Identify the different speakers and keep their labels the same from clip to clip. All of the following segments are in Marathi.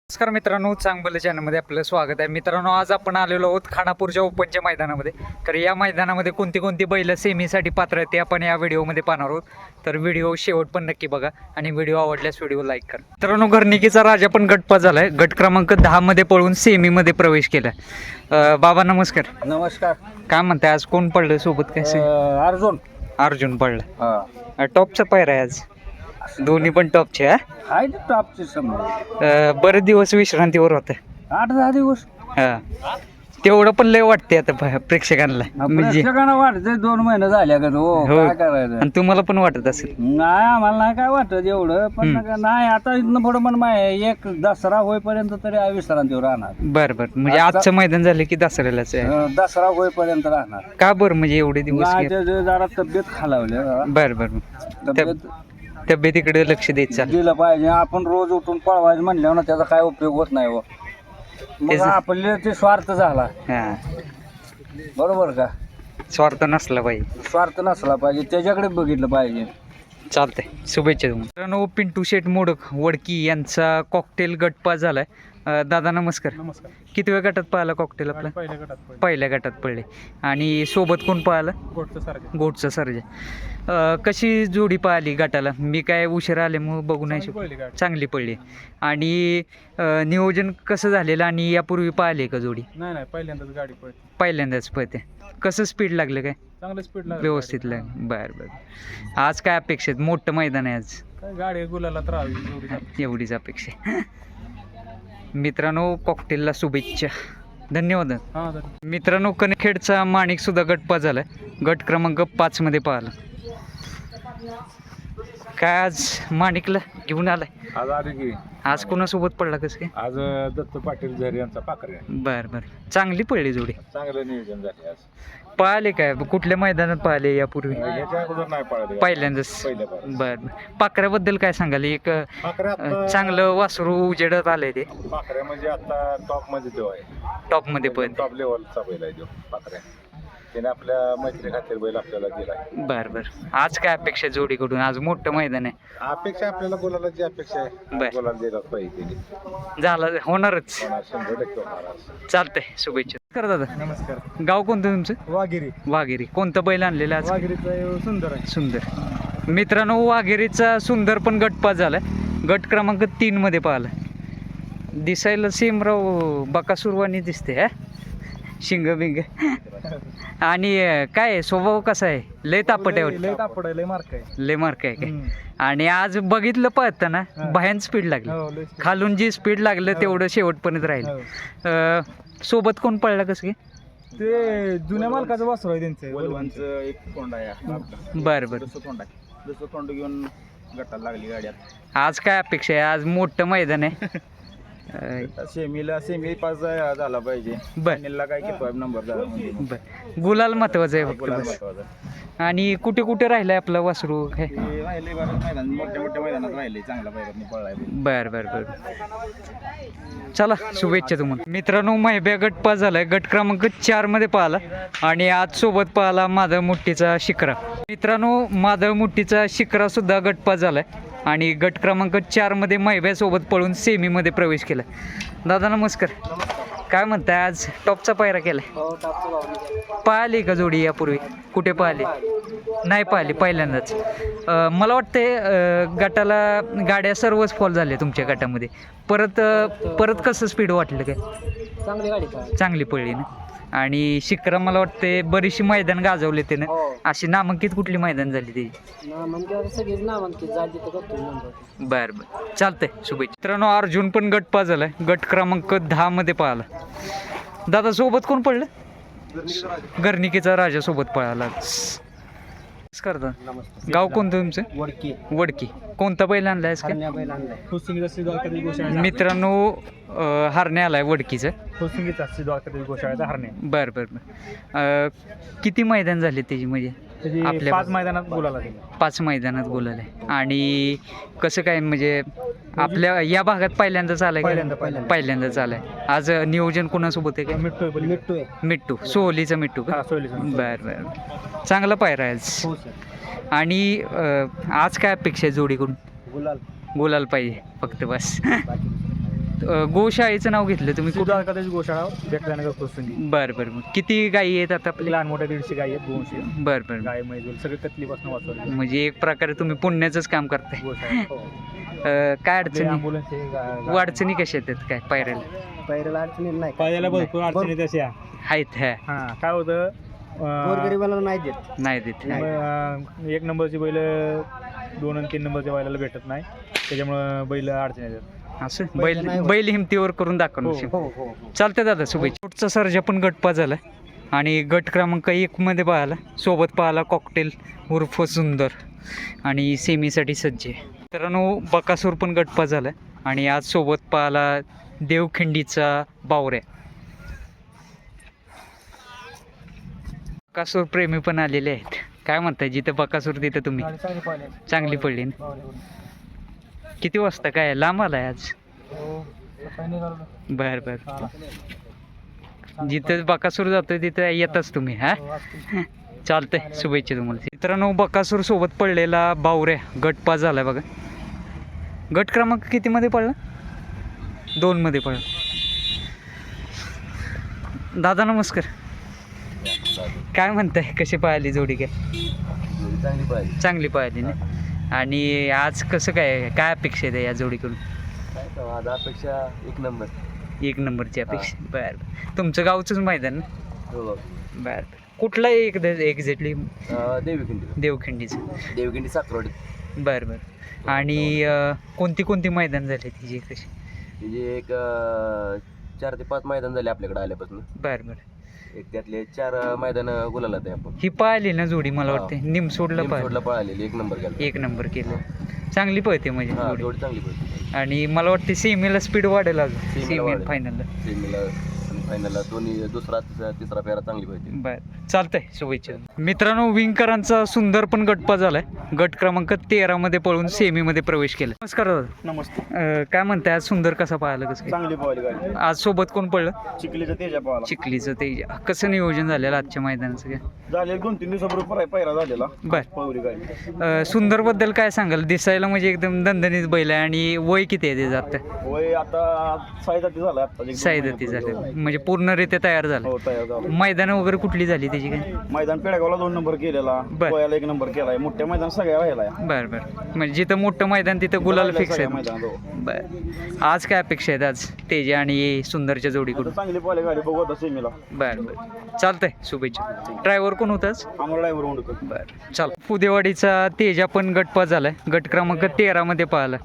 Speaker 1: नमस्कार मित्रांनो, चांगलं चॅनलमध्ये आपलं स्वागत आहे. मित्रांनो, आज आपण आलेलो आहोत खानापूरच्या ओपनच्या मैदानामध्ये. तर या मैदानामध्ये कोणती बैल सेमीसाठी पात्र आहेत ते आपण या व्हिडिओमध्ये पाहणार आहोत. तर व्हिडिओ शेवट पण नक्की बघा आणि व्हिडिओ आवडल्यास व्हिडिओ लाईक करा. मित्रांनो, घरनिकीचा राजा पण गटपास झालाय. गट क्रमांक 10 मध्ये पळून सेमीमध्ये प्रवेश केला. बाबा नमस्कार.
Speaker 2: नमस्कार.
Speaker 1: काय म्हणताय, आज कोण पडलं सोबत? काय अर्जुन पडला. टॉपचा पायरा आहे आज, दोन्ही पण टॉपचे.
Speaker 2: आहे टॉपचे समजा.
Speaker 1: बरेच दिवस विश्रांतीवर होते,
Speaker 2: 8-10 दिवस.
Speaker 1: तेवढं पण लय वाटते आता प्रेक्षकांना. म्हणजे
Speaker 2: प्रेक्षकांना वाटतंय 2 महिने झाल्या का
Speaker 1: हो.
Speaker 2: काय करायचं.
Speaker 1: आणि तुम्हाला पण वाटत असेल?
Speaker 2: नाही, आम्हाला नाही काय वाटत एवढं, पण नाही आता इथनं पुढं पण एक दसरा होईपर्यंत तरी विश्रांतीवर राहणार.
Speaker 1: बरं म्हणजे आजचं मैदान झालं की दसऱ्यालाच आहे?
Speaker 2: दसरा होईपर्यंत राहणार.
Speaker 1: का बरं, म्हणजे एवढे दिवस?
Speaker 2: जरा तब्येत खालावली.
Speaker 1: बरं तब्येतीकडे लक्ष द्यायचं
Speaker 2: दिलं पाहिजे. आपण रोज उठून पळवायचं म्हणल्यावर ना त्याचा काय उपयोग होत नाही. मग आपले ते स्वार्थ झाला. बरोबर का?
Speaker 1: स्वार्थ नसला पाहिजे,
Speaker 2: स्वार्थ नसला पाहिजे, त्याच्याकडे बघितलं पाहिजे.
Speaker 1: चालतंय. शुभेच्छा तुम्हाला. मित्रांनो, पिंटू शेठ मोडक वडकी यांचा कॉकटेल गटपास झालाय. दादा नमस्कार.
Speaker 3: नमस्कार.
Speaker 1: किती वेळ गटात पाहिला कॉकटेल आपला? पहिल्या गटात पडले. आणि सोबत कोण पाहिलं? गोटचा सर्जा. कशी जोडी पाहिली गटाला? मी काय उशिरा आले मग बघू नाही शकतो. चांगली पडली. आणि नियोजन कसं झालेलं? आणि यापूर्वी पाहिले का जोडी?
Speaker 3: नाही, पहिल्यांदाच गाडी पळते.
Speaker 1: पहिल्यांदाच पळते. कसं स्पीड लागलं? काय
Speaker 3: चांगलं स्पीड लागलं,
Speaker 1: व्यवस्थित लागलं. बरं. आज काय अपेक्षा आहेत? मोठं मैदान आहे आज,
Speaker 3: गाडी गुलाला राहावी
Speaker 1: एवढीच अपेक्षा. मित्रांनो, कॉकटेलला शुभेच्छा. धन्यवाद. मित्रांनो, कणखेडचा माणिक सुद्धा गटपास झालाय. गट क्रमांक 5 मध्ये पाहिला. काय आज माणिकला घेऊन आलाय?
Speaker 2: आज आले की
Speaker 1: आज कोणासोबत पडला? कसं काय?
Speaker 2: आज दत्त पाटील झरे यांचा पाकऱ्या.
Speaker 1: बरं चांगली पडली जोडी.
Speaker 2: चांगलं नियोजन झाले. आज
Speaker 1: पाहिले काय? कुठल्या मैदानात पाहिले यापूर्वी?
Speaker 2: याच्या अगोदर नाही पाळले,
Speaker 1: पहिल्यांदाच. बरं. पाकऱ्याबद्दल काय सांगाल? एक चांगलं वासरू उजेडत आलंय ते.
Speaker 2: पाकऱ्या म्हणजे आता टॉप मध्ये देव आहे.
Speaker 1: टॉप मध्ये पण
Speaker 2: टॉप लेवलचा बैल आहे पाकऱ्या. त्याने आपल्या मैत्री खातीर बैल आपल्याला दिला.
Speaker 1: बरं. आज काय अपेक्षा जोडीकडून? आज मोठं मैदान आहे.
Speaker 2: अपेक्षा आपल्याला बोलायला जी अपेक्षा आहे बोलायला दिलाच पाहिजे.
Speaker 1: झालं, होणारच.
Speaker 2: 100% होणार.
Speaker 1: चालतंय. शुभेच्छा. कर दादा.
Speaker 3: नमस्कार.
Speaker 1: गाव कोणतं तुमचं?
Speaker 3: वाघेरी.
Speaker 1: कोणतं बैल आणलेलं आज?
Speaker 3: वाघेरीचा सुंदर आहे.
Speaker 1: सुंदर. मित्रांनो, वाघेरीचा सुंदर पण गटपास झालाय. गट क्रमांक 3 मध्ये पाहिला. दिसायला सेमराव बकासुरवाणी दिसते. शिंग बिंग. आणि काय स्वभाव कसा आहे? लय तापट आहे.
Speaker 3: लय
Speaker 1: मार्क आहे काय? आणि आज बघितलं पाहताना भयान स्पीड लागली. खालून जी स्पीड लागलं तेवढं शेवटपर्यंत राहिलं. सोबत कोण पडला? कसं काय?
Speaker 3: ते जुन्या मालकाचं वासरू आहे
Speaker 2: वलवांचं एक कोंड आहे.
Speaker 1: बरं.
Speaker 2: दुसरं कोंड घेऊन गटाला लागली गाडी.
Speaker 1: आज काय अपेक्षा आहे? आज मोठं मैदान आहे.
Speaker 2: सेमी पास झाला पाहिजे.
Speaker 1: बरं.
Speaker 2: काय नंबर झाला.
Speaker 1: गुलाल महत्वाचं आहे फक्त. आणि कुठे राहिलाय आपलं वासरू? काय
Speaker 2: मोठ्या मैदानात राहिले. चांगला पळलाय.
Speaker 1: बरं. चला, शुभेच्छा तुम्हाला. मित्रांनो, महिब्या गटपास झालाय. गट क्रमांक 4 मध्ये पाहिला. आणि आज सोबत पाहिला माधव मुठ्ठीचा शिकरा. मित्रांनो, माधव मुठ्ठीचा शिकरा सुद्धा गटपास झालाय. आणि गट क्रमांक 4 मध्ये महिब्यासोबत पळून सेमीमध्ये प्रवेश केला. दादा नमस्कार. काय म्हणताय, आज टॉपचा पायरा केलाय? पाहिली का जोडी यापूर्वी? कुठे पाहिली? नाही पाहिली, पहिल्यांदाच. मला वाटतंय गटाला गाड्या सर्वच फॉल झाल्या तुमच्या गटामध्ये. परत कसं स्पीड वाटलं? काय चांगली पडली ना. आणि शिकरा मला वाटते बरीचशी मैदान गाजवले ते ना. अशी नामांकित कुठली मैदान झाली ती? बरं. चालतंय. शुभेच्छा. मित्रांनो, अर्जुन पण गटपास झालाय. गट क्रमांक 10 मध्ये पाहिला. दादा सोबत कोण पडलं? घरनिकीचा राजा सोबत पळाला. गाव कोणतं तुमचं? वडकी. कोणता बैल आणलाय? मित्रांनो, हरणे आलाय वडकीचं. बरं. किती मैदान झाले त्याची? म्हणजे आपल्या 5 मैदानात गुलाल आहे. आणि कसं काय, म्हणजे आपल्या या भागात पहिल्यांदाच आलाय? पहिल्यांदाच आलाय. आज नियोजन कोणासोबत आहे? काय? मिट्टू. सोहलीचा मिट्टू का? बरं. चांगला पायरा आहे आज. आणि आज काय अपेक्षा आहे जोडीकडून? गुलाल पाहिजे फक्त, बस. गोशाळेचं नाव घेतलं तुम्ही कुठं?
Speaker 3: द्वारकादास गोशाळा बेकल्यानगर प्रसंगी.
Speaker 1: बरं. मग किती गायी आहेत आता आपल्या?
Speaker 3: लहान मोठ्या 150 गाई आहेत, 200
Speaker 1: बरं.
Speaker 3: गाय मैजूल सगळे कतलीपासून वाचवले
Speaker 1: म्हणजे एक प्रकारे तुम्ही पुण्याचंच काम करताय.
Speaker 3: गोशाळा. हो.
Speaker 1: काय अडचणी
Speaker 3: ॲम्ब्युलन्स
Speaker 1: अडचणी कशा येतात काय पायऱ्याला?
Speaker 4: पायऱ्याला अडचणी नाही.
Speaker 3: पायाला भरपूर अडचणी तशा.
Speaker 1: आहेत ह्या
Speaker 3: हां, काय होतं
Speaker 4: गोरगरिबाला नाही देत.
Speaker 1: नाही देत.
Speaker 3: एक नंबरची बैल 2 आणि 3 नंबरच्या बैलाला भेटत नाही, त्याच्यामुळं बैल अडचणी येतात.
Speaker 1: असं
Speaker 4: बैल नाही होत.
Speaker 1: बैल हिमतीवर करून दाखवणार.
Speaker 4: हो.
Speaker 1: चालतंय दादा, शुभेच्छा. पुढचा सर्जा पण गटपा झाला आणि गट क्रमांक 1 मध्ये पाहिला, सोबत पाहिला कॉकटेल उर्फ सुंदर आणि सेमीसाठी सज्ज आहे. मित्रांनो बकासूर पण गटपा झाला आणि आज सोबत पाहिला देवखिंडीचा बावऱ्या. बकासूर प्रेमी पण आलेले आहेत. काय म्हणताय, जिथं बकासूर तिथं तुम्ही चांगली पडली ना? किती वाजता काय लांब आलाय आज? बर. जिथं बकासूर जातोय तिथं येताच तुम्ही. हा चालतंय, शुभेच्छा तुम्हाला. मित्रांनो बकासूर सोबत पडलेला बावऱ्या गटपा झालाय बघा. गट क्रमांक किती मध्ये पडला? 2 मध्ये पडला. दादा नमस्कार. काय म्हणताय, कशी पाहिली जोडी? काय चांगली पाहिली ना? आणि आज कसं काय अपेक्षा आहे या जोडीकडून?
Speaker 2: आज अपेक्षा 1 नंबर.
Speaker 1: 1 नंबरची अपेक्षा. बरं. तुमचं गावचंच मैदान ना?
Speaker 2: हो.
Speaker 1: बरं. कुठला एक्झॅक्टली?
Speaker 2: देवखिंडीचं. देवखिंडी साखरोड.
Speaker 1: बरं. आणि कोणती मैदान झाले तिची कशी?
Speaker 2: म्हणजे एक 4 ते 5 मैदान झाले आपल्याकडे आल्यापासून.
Speaker 1: बरं.
Speaker 2: एक त्यातले 4 मैदान गुलाला आहे आपण.
Speaker 1: ही पाहिली ना जोडी, मला वाटते निमसोडला पाहिली.
Speaker 2: पळालेली 1 नंबर केला.
Speaker 1: 1 नंबर केलं. चांगली पळते म्हणजे जोडी.
Speaker 2: जोडी चांगली पळते.
Speaker 1: आणि मला वाटते सेमीला स्पीड वाढेल अजून.
Speaker 2: सेमीला
Speaker 1: सेमी
Speaker 2: वाढेल.
Speaker 1: फायनलला.
Speaker 2: सेमीला आणि फायनलला दोन्ही दुसरा तिसरा पेरा चांगली पळते.
Speaker 1: बरं, चालतंय, शुभेच्छा. मित्रांनो विंकरांचा सुंदर पण गटपा झालाय. गट क्रमांक 13 मध्ये पळून सेमीमध्ये प्रवेश केला. नमस्कार दादा.
Speaker 3: नमस्ते.
Speaker 1: काय म्हणताय, आज सुंदर कसा पाहायला? कसं काय?
Speaker 3: चांगली पळाली गाडी.
Speaker 1: आज सोबत कोण पडलं?
Speaker 3: चिखलीचा तेजा पळाला.
Speaker 1: चिखलीचं ते कसं नियोजन झालेलं आजच्या मैदानाचं काय?
Speaker 3: झाले 2-3 दिवसापूर्वी पहिरा झालेला.
Speaker 1: बर.
Speaker 3: पळवली गाडी.
Speaker 1: सुंदर बद्दल काय सांगाल? दिसायला म्हणजे एकदम दणदणीत बैल आहे. आणि वय किती आहे त्याचं आता?
Speaker 3: वय आता 6 जाती झाला. आता
Speaker 1: साईदती झालं म्हणजे पूर्णरित्या तयार झालं.
Speaker 3: हो, तयार झाला.
Speaker 1: मैदान वगैरे कुठली झाली त्याची काय?
Speaker 3: मैदान पेडगावला 2 नंबर केलेला.
Speaker 1: बर.
Speaker 3: गोव्याला 1 नंबर केलाय. मोठ्या मैदान सगळ्या व्हायला.
Speaker 1: बरं. म्हणजे जिथं मोठं मैदान तिथं गुलाल फिक्स आहे.
Speaker 3: मैदान. हो.
Speaker 1: बर. आज काय अपेक्षा आहेत आज तेजा आणि सुंदरच्या जोडीकडून?
Speaker 3: चांगली पळाली गाडी, बघू आता सेमीला.
Speaker 1: बरं. चालतंय, शुभेच्छा. ड्रायव्हर कोण होताच?
Speaker 3: आम्हाला ड्रायव्हर म्हणतो.
Speaker 1: बरं, चल. फुदेवाडीचा तेजा पण गटपा झालाय. गट क्रमांक 13 मध्ये पाहिला.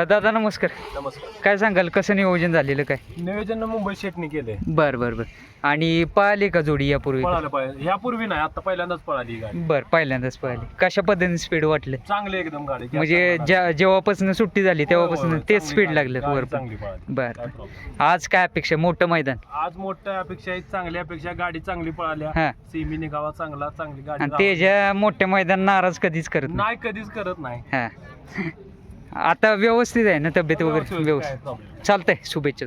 Speaker 1: दादा नमस्कार.
Speaker 3: नमस्कार.
Speaker 1: काय सांगाल, कसं नियोजन झालेलं काय?
Speaker 3: नियोजन मुंबई शेटनी केले.
Speaker 1: बरं. आणि पळाली का जोडी यापूर्वी?
Speaker 3: पळायला पाहिजे. ह्यापूर्वी नाही, आता पहिल्यांदाच पळाली गाडी.
Speaker 1: बरं, पहिल्यांदाच पळाली. कशा पद्धतीने स्पीड वाटलं?
Speaker 3: चांगली एकदम गाडी.
Speaker 1: म्हणजे जेव्हापासून सुट्टी झाली तेव्हापासून तेच स्पीड लागलं
Speaker 3: गाडी
Speaker 1: वर.
Speaker 3: चांगली पळाली.
Speaker 1: बरं. आज काय अपेक्षा? मोठं मैदान.
Speaker 3: आज मोठ्या अपेक्षा आहेत, चांगल्या अपेक्षा. गाडी चांगली पळाल्या.
Speaker 1: हा.
Speaker 3: सेमी निघावा चांगली गाडी.
Speaker 1: आणि तेजा मोठ्या मैदान नाराज कधीच करत नाही.
Speaker 3: नाही, कधीच करत नाही.
Speaker 1: हा. आता व्यवस्थित आहे ना तब्येत वगैरे? व्यवस्थित.
Speaker 3: काय problem.
Speaker 1: चालतंय, शुभेच्छा.